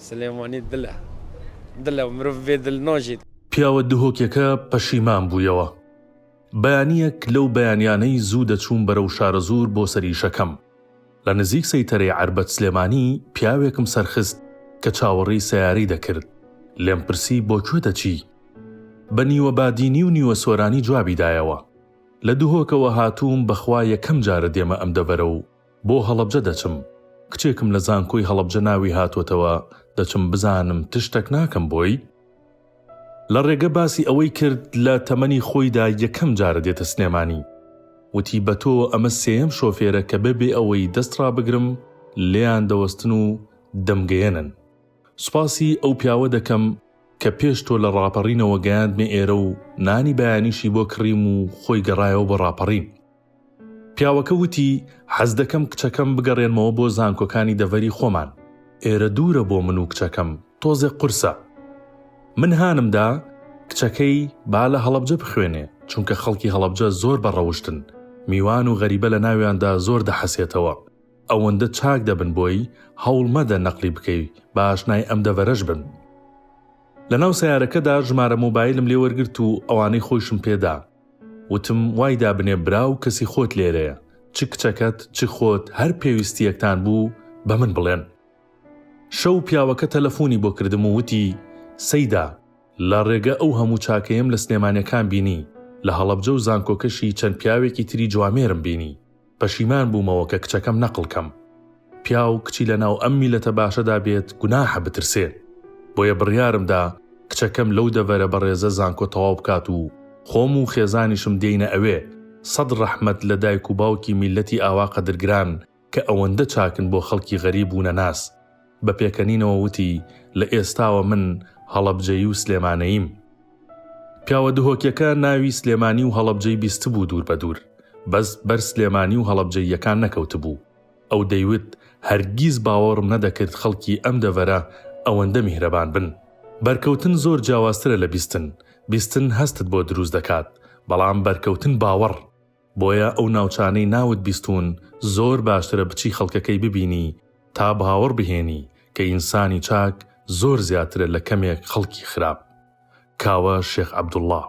سلێمانی دلە مرۆڤ بێ دڵ ناژێت. پیاوە دهۆکێکە پەشیمان بوویەوە. بەیانیەک لەو بەیانیانەی زوو دەچوون بەرەو شارە زوور بۆ سەریشەکەم. لە نزیک سەیتەرەی عەربەت سلێمانی پیاوێکم سەرخست کە چاوەڕێی سەیاری دەکرد. لێم پرسی بۆ کوێ دەچی؟ بە نیوە بادینی و نیوە سۆرانی جوابی دایەوە. لە دهۆکەوە هاتووم بەخوا یەکەم جارە دێمە ئەم دەبەرە و بۆ هەڵەبجە دەچم. کچێکم لە زانکۆی هەڵەبجە ناوی هاتوۆتەوە، دەچم بزانم تشتێک ناکەم بۆی. لە ڕێگە باسی ئەوەی کرد لە تەمەنی خۆیدا یەکەم جارە دێتە سلێمانی. وتی بە تۆ ئەمە سێم شۆفێرە کە بەبێ ئەوەی دەستڕا بگرم لێیان دەوەستن و دەمگەێنن. سوپاسی ئەو پیاوە دەکەم کە پێش تۆ لە ڕاپەڕینەوە گەیاندمێ ئێرە و نانی بەیانیشی بۆ کڕیم و خۆی گەڕایەوە بۆ ڕاپەڕین. پیاوەکە وتی حەز دەکەم کچەکەم بگەڕێنمەوە بۆ زانکۆکانی دەڤەری خۆمان. ئێرە دوورە بۆ من و کچەکەم، تۆزێ قورسە. من هانمدا کچەکەی با لە هەڵەبجە بخوێنێ، چونکە خەڵکی هەڵەبجە زۆر بەڕەوشتن، میوان و غەریبە لە ناویاندا زۆر دەحەسێتەوە. ئەوەندە چاک دەبن بۆی هەوڵ مەدە نەقلی بکەی بە ئاشنای ئەم دەڤەرەش بن. لەناو سەیارەکەدا ژمارە مۆبایلم لێ وەرگرت و ئەوانەی خۆشم پێدا. وتم وای دابنێ براو کەسی خۆت لێرەیە، چ کچەکەت چ خۆت هەر پێویستیەکتان بوو بە من بڵێن. شەو پیاوەکە تەلەفۆنی بۆ کردم و وتی سەیدا لە ڕێگە ئەو هەموو چاکەیەم لە سلێمانیەکان بینی، لە هەڵەبجە و زانکۆکەشی چەند پیاوێکی تری جوامێرم بینی. پەشیمان بوومەوە کە کچەکەم نەقڵکەم. پیاو کچی لە ناو ئەم میلەتە باشەدا بێت گوناحە بترسێ. بۆیە بڕیارمدا کچەکەم لەو دەڤەرە بەڕێزە زانکۆ تەواو بکات و خۆم و خێزانیشم دێینە ئەوێ. سەد ڕەحمەت لە دایک و باوکی میلەتی ئاوا قەدرگران کە ئەوەندە چاکن بۆ خەڵکی غەریب و نەناس. بە پێکەنینەوە وتی لە ئێستاوە من هەڵەبجەیی و سلێمانەییم. پیاوە دهۆکیەکە ناوی سلێمانی و هەڵەبجەی بیست بوو دوور بە دوور، بەس بەر سلێمانی و هەڵەبجەی یەکان نەکەوت بوو. ئەو دەیوت هەرگیز باوەڕم نەدەکرد خەڵکی ئەم دەڤەرە ئەوەندە میهرەبان بن. بەرکەوتن زۆر جیاوازترە لە بیستن. بیستن هەستت بۆ دروست دەکات، بەڵام بەرکەوتن باوەڕ. بۆیە ئەو ناوچانەی ناوت بیستون زۆر باشترە بچی خەڵکەکەی ببینی تا باوەڕ بهێنی کە ئینسانی چاک زۆر زیاترە لە کەمێک خەڵکی خراپ. کاوە شێخ عەبدوڵڵا.